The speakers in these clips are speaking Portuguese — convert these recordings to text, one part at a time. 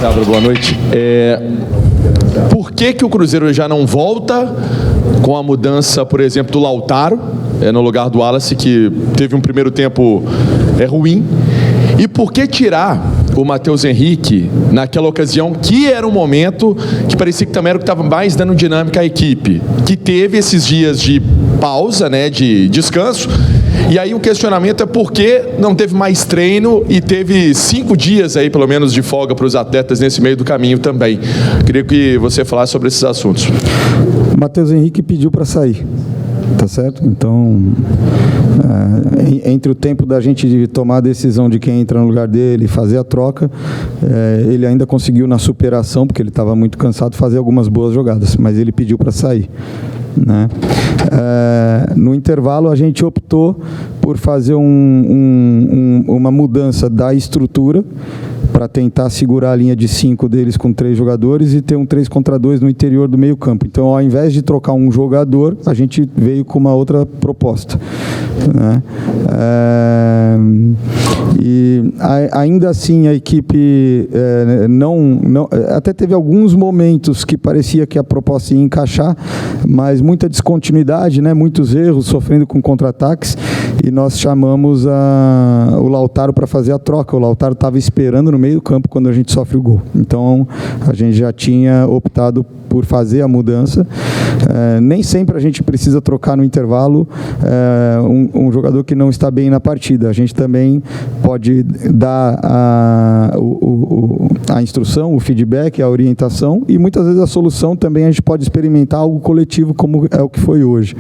Seabra, boa noite. Por que o Cruzeiro já não volta com a mudança, por exemplo, do Lautaro, no lugar do Wallace, que teve um primeiro tempo ruim? E por que tirar o Matheus Henrique naquela ocasião, que era um momento que parecia que também era o que estava mais dando dinâmica à equipe, que teve esses dias de pausa, né, de descanso? E aí o questionamento é por que não teve mais treino e teve 5 dias aí, pelo menos, de folga para os atletas nesse meio do caminho também. Queria que você falasse sobre esses assuntos. O Matheus Henrique pediu para sair, tá certo? Então, entre o tempo da gente tomar a decisão de quem entra no lugar dele e fazer a troca, ele ainda conseguiu, na superação, porque ele estava muito cansado, fazer algumas boas jogadas, mas ele pediu para sair, né? No intervalo a gente optou por fazer uma mudança da estrutura para tentar segurar a linha de 5 deles com 3 jogadores e ter um 3 contra 2 no interior do meio campo. Então, ao invés de trocar um jogador, a gente veio com uma outra proposta, né? E ainda assim a equipe até teve alguns momentos que parecia que a proposta ia encaixar, mas muita descontinuidade, né? Muitos erros, sofrendo com contra-ataques, e nós chamamos o Lautaro para fazer a troca. O Lautaro estava esperando no meio do campo quando a gente sofre o gol. Então, a gente já tinha optado por fazer a mudança. Nem sempre a gente precisa trocar no intervalo um jogador que não está bem na partida. A gente também pode dar a instrução, o feedback, a orientação, e muitas vezes a solução também a gente pode experimentar algo coletivo, como é o que foi hoje,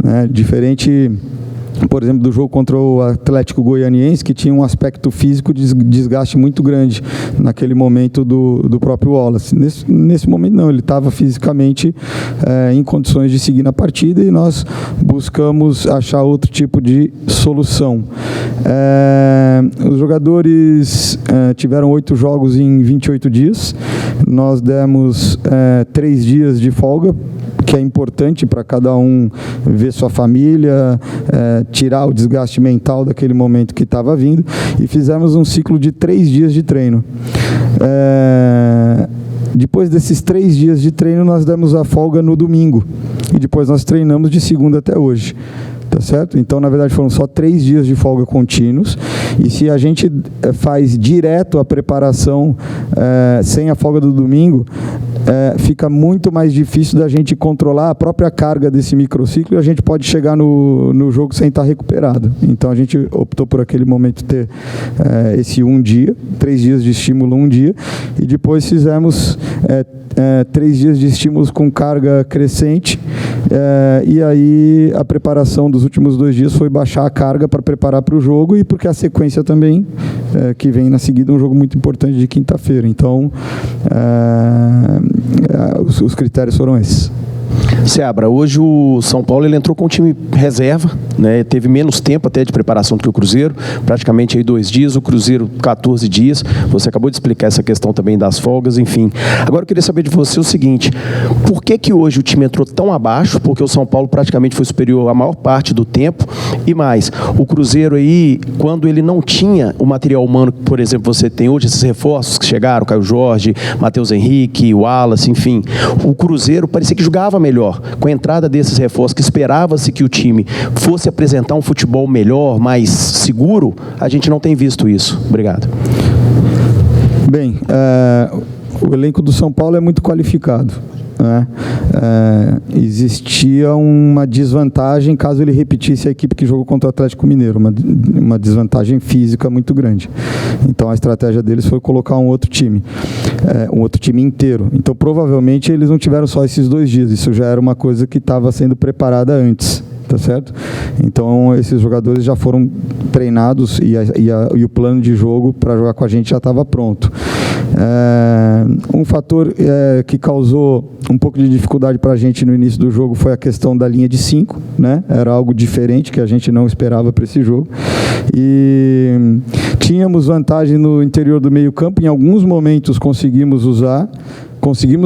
né? Diferente, por exemplo, do jogo contra o Atlético Goianiense, que tinha um aspecto físico de desgaste muito grande naquele momento do próprio Wallace. Nesse momento não, ele estava fisicamente em condições de seguir na partida, e nós buscamos achar outro tipo de solução. Os jogadores tiveram 8 jogos em 28 dias, nós demos 3 dias de folga, que é importante para cada um ver sua família, tirar o desgaste mental daquele momento que estava vindo, e fizemos um ciclo de 3 dias de treino. Depois desses 3 dias de treino, nós demos a folga no domingo, e depois nós treinamos de segunda até hoje. Tá certo? Então, na verdade, foram só 3 dias de folga contínuos, e se a gente faz direto a preparação sem a folga do domingo, fica muito mais difícil da gente controlar a própria carga desse microciclo, e a gente pode chegar no jogo sem estar recuperado. Então, a gente optou por aquele momento ter esse 1 dia, 3 dias de estímulo 1 dia, e depois fizemos 3 dias de estímulos com carga crescente, e aí a preparação dos últimos 2 dias foi baixar a carga para preparar para o jogo, e porque a sequência também, que vem na seguida, um jogo muito importante de quinta-feira. Então, os critérios foram esses. Seabra, hoje o São Paulo ele entrou com o time reserva, né? Teve menos tempo até de preparação do que o Cruzeiro, praticamente aí 2 dias, o Cruzeiro 14 dias, você acabou de explicar essa questão também das folgas, enfim. Agora eu queria saber de você o seguinte, por que hoje o time entrou tão abaixo? Porque o São Paulo praticamente foi superior a maior parte do tempo, e mais, o Cruzeiro aí, quando ele não tinha o material humano que, por exemplo, você tem hoje, esses reforços que chegaram, Caio Jorge, Matheus Henrique, Wallace, enfim, o Cruzeiro parecia que jogava melhor. Com a entrada desses reforços, que esperava-se que o time fosse apresentar um futebol melhor, mais seguro, a gente não tem visto isso. Obrigado. Bem, o elenco do São Paulo é muito qualificado, né? Existia uma desvantagem caso ele repetisse a equipe que jogou contra o Atlético Mineiro, uma desvantagem física muito grande. Então a estratégia deles foi colocar um outro time inteiro. Então provavelmente eles não tiveram só esses 2 dias, isso já era uma coisa que estava sendo preparada antes. Tá certo? Então esses jogadores já foram treinados, e o plano de jogo para jogar com a gente já estava pronto. Um fator que causou um pouco de dificuldade para a gente no início do jogo foi a questão da linha de 5, né? Era algo diferente que a gente não esperava para esse jogo, e tínhamos vantagem no interior do meio campo, em alguns momentos conseguimos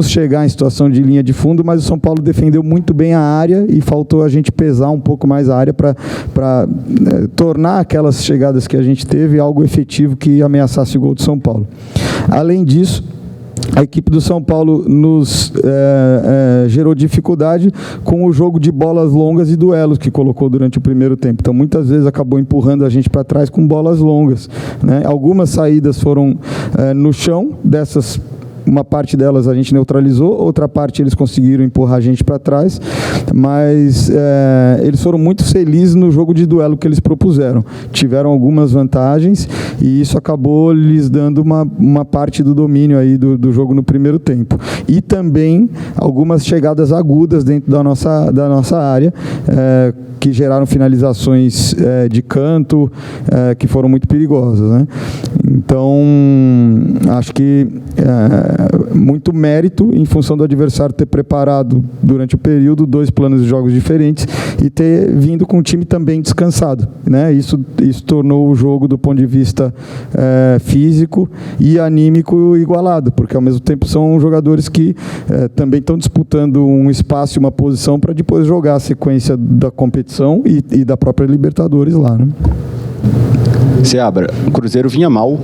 chegar em situação de linha de fundo, mas o São Paulo defendeu muito bem a área, e faltou a gente pesar um pouco mais a área para tornar aquelas chegadas que a gente teve algo efetivo que ameaçasse o gol do São Paulo. Além disso, a equipe do São Paulo nos gerou dificuldade com o jogo de bolas longas e duelos que colocou durante o primeiro tempo. Então, muitas vezes acabou empurrando a gente para trás com bolas longas, né? Algumas saídas foram no chão, dessas uma parte delas a gente neutralizou, outra parte eles conseguiram empurrar a gente para trás, mas eles foram muito felizes no jogo de duelo que eles propuseram. Tiveram algumas vantagens e isso acabou lhes dando uma parte do domínio aí do jogo no primeiro tempo. E também algumas chegadas agudas dentro da nossa área, que geraram finalizações de canto, que foram muito perigosas, né? Então, acho que muito mérito em função do adversário ter preparado durante o período 2 planos de jogos diferentes e ter vindo com o time também descansado, né? Isso tornou o jogo, do ponto de vista físico e anímico, igualado, porque ao mesmo tempo são jogadores que também estão disputando um espaço e uma posição para depois jogar a sequência da competição e da própria Libertadores lá, né? Seabra, o Cruzeiro vinha mal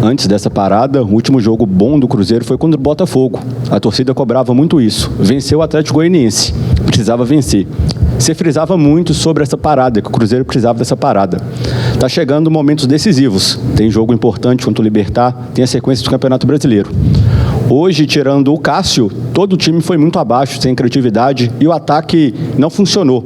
antes dessa parada. O último jogo bom do Cruzeiro foi contra o Botafogo. A torcida cobrava muito isso. Venceu o Atlético Goianiense. Precisava vencer. Você frisava muito sobre essa parada, que o Cruzeiro precisava dessa parada. Está chegando momentos decisivos. Tem jogo importante contra o Libertad, tem a sequência do Campeonato Brasileiro. Hoje, tirando o Cássio, todo o time foi muito abaixo, sem criatividade, e o ataque não funcionou.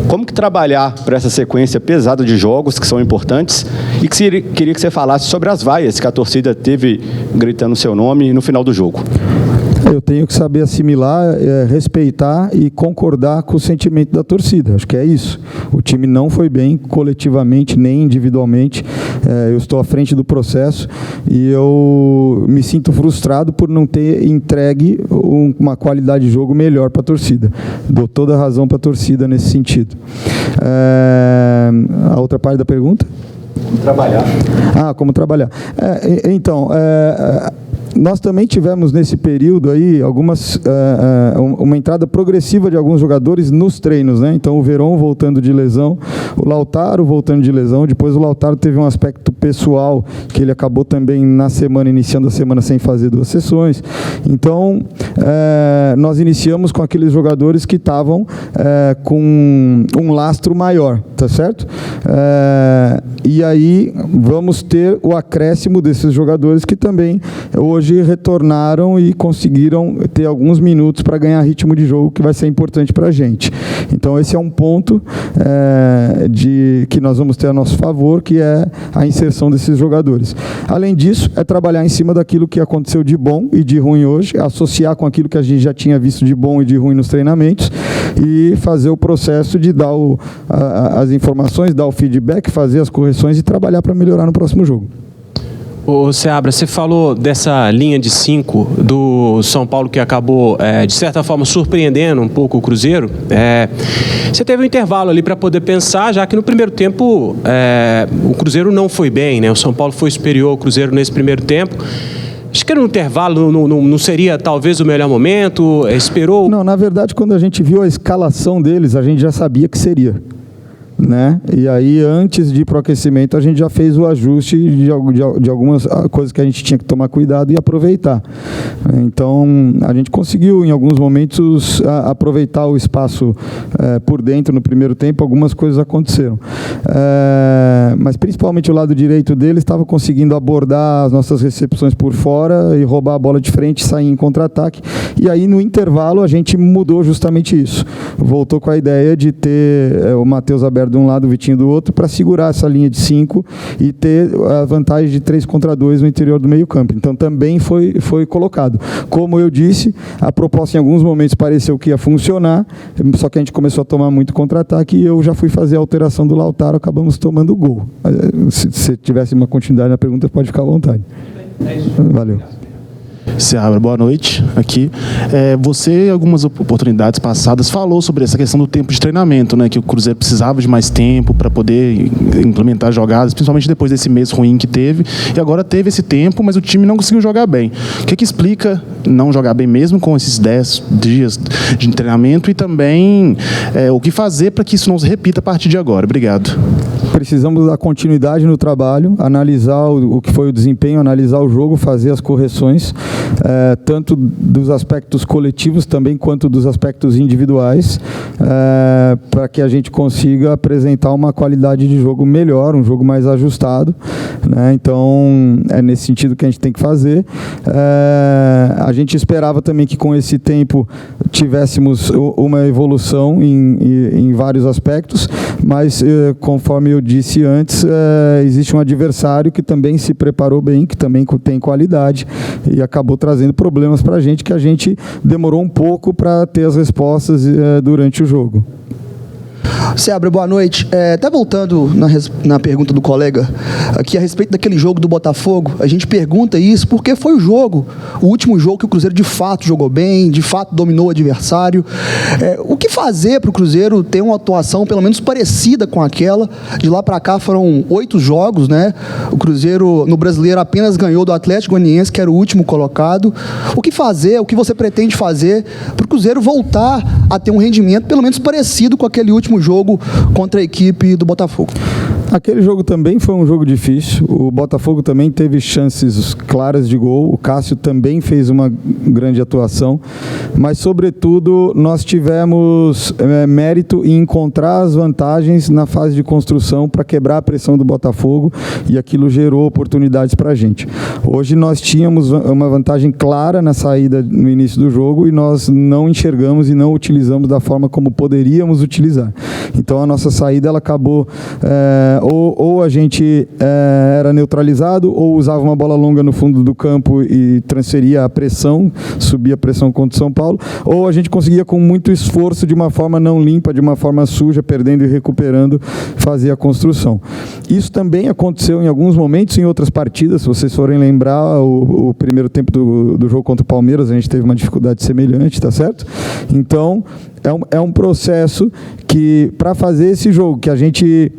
Como que trabalhar para essa sequência pesada de jogos que são importantes, e queria que você falasse sobre as vaias que a torcida teve gritando seu nome no final do jogo. Eu tenho que saber assimilar, respeitar e concordar com o sentimento da torcida. Acho que é isso. O time não foi bem coletivamente, nem individualmente. Eu estou à frente do processo e eu me sinto frustrado por não ter entregue uma qualidade de jogo melhor para a torcida. Dou toda a razão para a torcida nesse sentido. A outra parte da pergunta? Como trabalhar. Como trabalhar. Nós também tivemos nesse período aí uma entrada progressiva de alguns jogadores nos treinos, né? Então o Veron voltando de lesão, o Lautaro voltando de lesão, depois o Lautaro teve um aspecto pessoal que ele acabou também iniciando a semana sem fazer 2 sessões. Então nós iniciamos com aqueles jogadores que estavam com um lastro maior, tá certo? E aí vamos ter o acréscimo desses jogadores que também hoje retornaram e conseguiram ter alguns minutos para ganhar ritmo de jogo, que vai ser importante para a gente. Então esse é um ponto que nós vamos ter a nosso favor, que é a inserção desses jogadores. Além disso, é trabalhar em cima daquilo que aconteceu de bom e de ruim hoje, associar com aquilo que a gente já tinha visto de bom e de ruim nos treinamentos e fazer o processo de dar as informações, dar o feedback, fazer as correções e trabalhar para melhorar no próximo jogo. Ô Seabra, você falou dessa linha de 5 do São Paulo que acabou, de certa forma, surpreendendo um pouco o Cruzeiro. Você teve um intervalo ali para poder pensar, já que no primeiro tempo o Cruzeiro não foi bem, né? O São Paulo foi superior ao Cruzeiro nesse primeiro tempo. Acho que no intervalo não seria talvez o melhor momento? Esperou? Não, na verdade, quando a gente viu a escalação deles, a gente já sabia que seria, né? E aí, antes de ir para o aquecimento, a gente já fez o ajuste de algumas coisas que a gente tinha que tomar cuidado e aproveitar. Então, a gente conseguiu, em alguns momentos, aproveitar o espaço por dentro no primeiro tempo. Algumas coisas aconteceram. Mas, principalmente, o lado direito dele estava conseguindo abordar as nossas recepções por fora e roubar a bola de frente, sair em contra-ataque. E aí, no intervalo, a gente mudou justamente isso. Voltou com a ideia de ter o Matheus aberto de um lado, o Vitinho do outro, para segurar essa linha de 5 e ter a vantagem de 3 contra 2 no interior do meio campo. Então também foi colocado. Como eu disse, a proposta em alguns momentos pareceu que ia funcionar, só que a gente começou a tomar muito contra-ataque e eu já fui fazer a alteração do Lautaro, acabamos tomando o gol. Se tivesse uma continuidade na pergunta, pode ficar à vontade. Valeu. Seabra, boa noite aqui. Você, em algumas oportunidades passadas, falou sobre essa questão do tempo de treinamento, né? Que o Cruzeiro precisava de mais tempo para poder implementar jogadas, principalmente depois desse mês ruim que teve. E agora teve esse tempo, mas o time não conseguiu jogar bem. O que explica não jogar bem mesmo com esses 10 dias de treinamento e também o que fazer para que isso não se repita a partir de agora? Obrigado. precisamos dar continuidade no trabalho, analisar o que foi o desempenho, analisar o jogo, fazer as correções, tanto dos aspectos coletivos também quanto dos aspectos individuais, para que a gente consiga apresentar uma qualidade de jogo melhor, um jogo mais ajustado, né? Então, é nesse sentido que a gente tem que fazer. A gente esperava também que com esse tempo tivéssemos uma evolução em vários aspectos, mas conforme eu disse antes, existe um adversário que também se preparou bem, que também tem qualidade e acabou trazendo problemas para a gente, que a gente demorou um pouco para ter as respostas durante o jogo. Seabra, boa noite. Até voltando na pergunta do colega aqui a respeito daquele jogo do Botafogo, a gente pergunta isso porque foi o último jogo que o Cruzeiro de fato jogou bem, de fato dominou o adversário. O que fazer para o Cruzeiro ter uma atuação pelo menos parecida com aquela? De lá para cá foram 8 jogos, né? O Cruzeiro no Brasileiro apenas ganhou do Atlético Goianiense, que era o último colocado. O que fazer, o que você pretende fazer para o Cruzeiro voltar a ter um rendimento pelo menos parecido com aquele último jogo contra a equipe do Botafogo? Aquele jogo também foi um jogo difícil. O Botafogo também teve chances claras de gol. O Cássio também fez uma grande atuação. Mas, sobretudo, nós tivemos mérito em encontrar as vantagens na fase de construção para quebrar a pressão do Botafogo, e aquilo gerou oportunidades para a gente. Hoje nós tínhamos uma vantagem clara na saída no início do jogo e nós não enxergamos e não utilizamos da forma como poderíamos utilizar. Então a nossa saída ela acabou ou a gente era neutralizado ou usava uma bola longa no fundo do campo e transferia a pressão, subia a pressão contra o São Paulo, ou a gente conseguia com muito esforço, de uma forma não limpa, de uma forma suja, perdendo e recuperando, fazer a construção. Isso também aconteceu em alguns momentos em outras partidas. Se vocês forem lembrar, o primeiro tempo do jogo contra o Palmeiras, a gente teve uma dificuldade semelhante, tá certo? Então, é um processo que, para fazer esse jogo, que a gente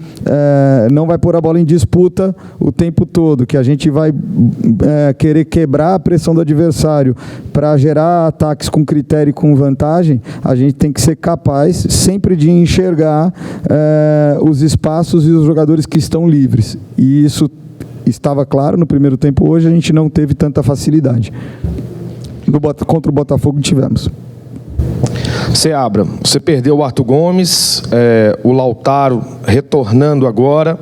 não vai pôr a bola em disputa o tempo todo, que a gente vai querer quebrar a pressão do adversário para gerar ataques com critério e com vantagem, a gente tem que ser capaz sempre de enxergar os espaços e os jogadores que estão livres. E isso estava claro no primeiro tempo. Hoje a gente não teve tanta facilidade. Contra o Botafogo tivemos. Seabra, você perdeu o Arthur Gomes, o Lautaro retornando agora,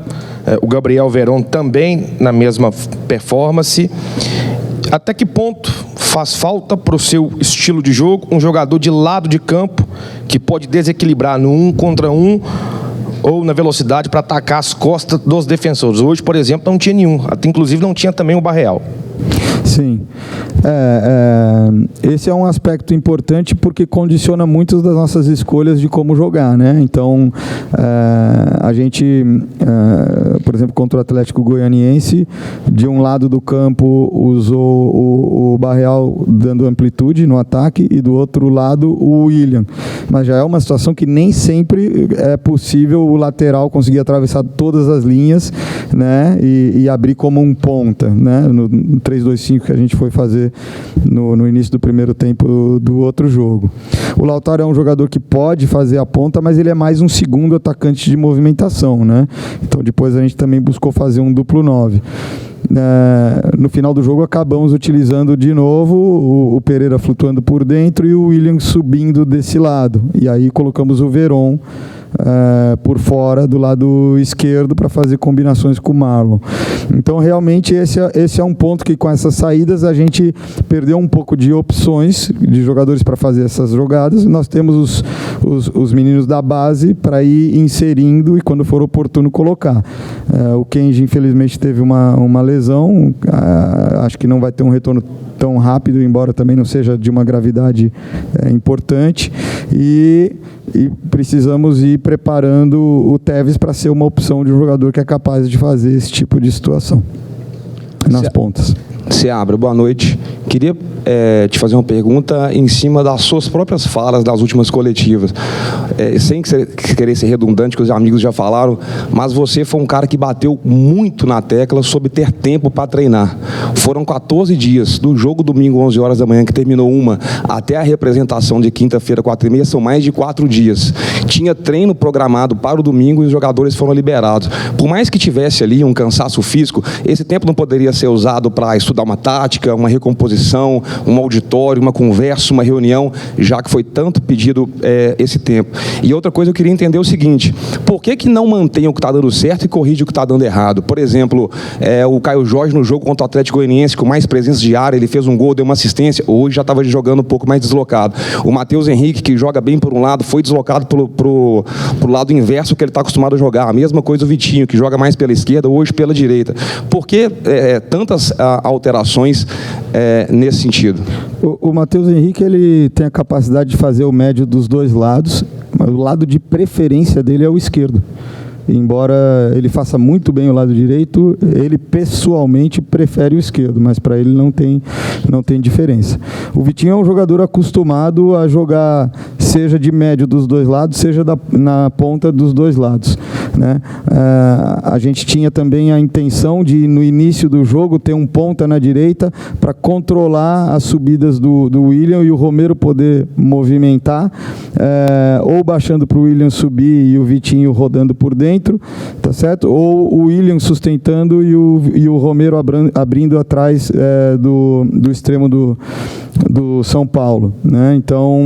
o Gabriel Veron também na mesma performance. Até que ponto faz falta para o seu estilo de jogo um jogador de lado de campo que pode desequilibrar no 1 contra 1 ou na velocidade para atacar as costas dos defensores? Hoje, por exemplo, não tinha nenhum, até inclusive não tinha também o Barreal. Sim, esse é um aspecto importante porque condiciona muitas das nossas escolhas de como jogar, né? Então, a gente, por exemplo, contra o Atlético Goianiense, de um lado do campo usou o Barreal dando amplitude no ataque e do outro lado o William. Mas já é uma situação que nem sempre é possível o lateral conseguir atravessar todas as linhas, né? E abrir como um ponta, né? No 3-2-5 que a gente foi fazer no início do primeiro tempo do outro jogo. O Lautaro é um jogador que pode fazer a ponta, mas ele é mais um segundo atacante de movimentação, né? Então depois a gente também buscou fazer um duplo 9. No final do jogo acabamos utilizando de novo o Pereira flutuando por dentro e o William subindo desse lado. E aí colocamos o Veron por fora do lado esquerdo para fazer combinações com o Marlon. Então realmente esse é um ponto que com essas saídas a gente perdeu um pouco de opções de jogadores para fazer essas jogadas. Nós temos os meninos da base para ir inserindo e quando for oportuno colocar. O Kenji infelizmente teve uma lesão, acho que não vai ter um retorno tão rápido, embora também não seja de uma gravidade importante, e precisamos ir preparando o Tevez para ser uma opção de um jogador que é capaz de fazer esse tipo de situação nas pontas. Seabra, boa noite. Queria te fazer uma pergunta em cima das suas próprias falas das últimas coletivas. Sem querer ser redundante, que os amigos já falaram, mas você foi um cara que bateu muito na tecla sobre ter tempo para treinar. Foram 14 dias, do jogo domingo 11 horas da manhã, que terminou uma, até a representação de quinta-feira 4h30, são mais de 4 dias. Tinha treino programado para o domingo e os jogadores foram liberados. Por mais que tivesse ali um cansaço físico, esse tempo não poderia ser usado para estudar uma tática, uma recomposição, um auditório, uma conversa, uma reunião, já que foi tanto pedido esse tempo. E outra coisa, eu queria entender o seguinte: por que não mantém o que está dando certo e corrige o que está dando errado? Por exemplo, o Caio Jorge no jogo contra o Atlético Goianiense, com mais presença de área, ele fez um gol, deu uma assistência, hoje já estava jogando um pouco mais deslocado. O Matheus Henrique, que joga bem por um lado, foi deslocado pro lado inverso que ele está acostumado a jogar. A mesma coisa o Vitinho, que joga mais pela esquerda, hoje pela direita. Por que tantas alterações nesse sentido? O Matheus Henrique, ele tem a capacidade de fazer o médio dos dois lados, mas o lado de preferência dele é o esquerdo. Embora ele faça muito bem o lado direito, ele pessoalmente prefere o esquerdo, mas para ele não tem diferença. O Vitinho é um jogador acostumado a jogar seja de médio dos dois lados, seja na ponta dos dois lados, né? A gente tinha também a intenção de, no início do jogo, ter um ponta na direita para controlar as subidas do William e o Romero poder movimentar, ou baixando para o William subir e o Vitinho rodando por dentro, tá certo? Ou o William sustentando e o Romero abrindo atrás do extremo do São Paulo, né? Então,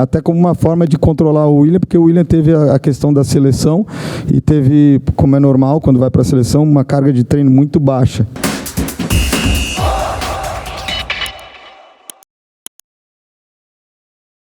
até como uma forma de controlar o William, porque o William teve a questão da seleção e teve, como é normal quando vai para a seleção, uma carga de treino muito baixa.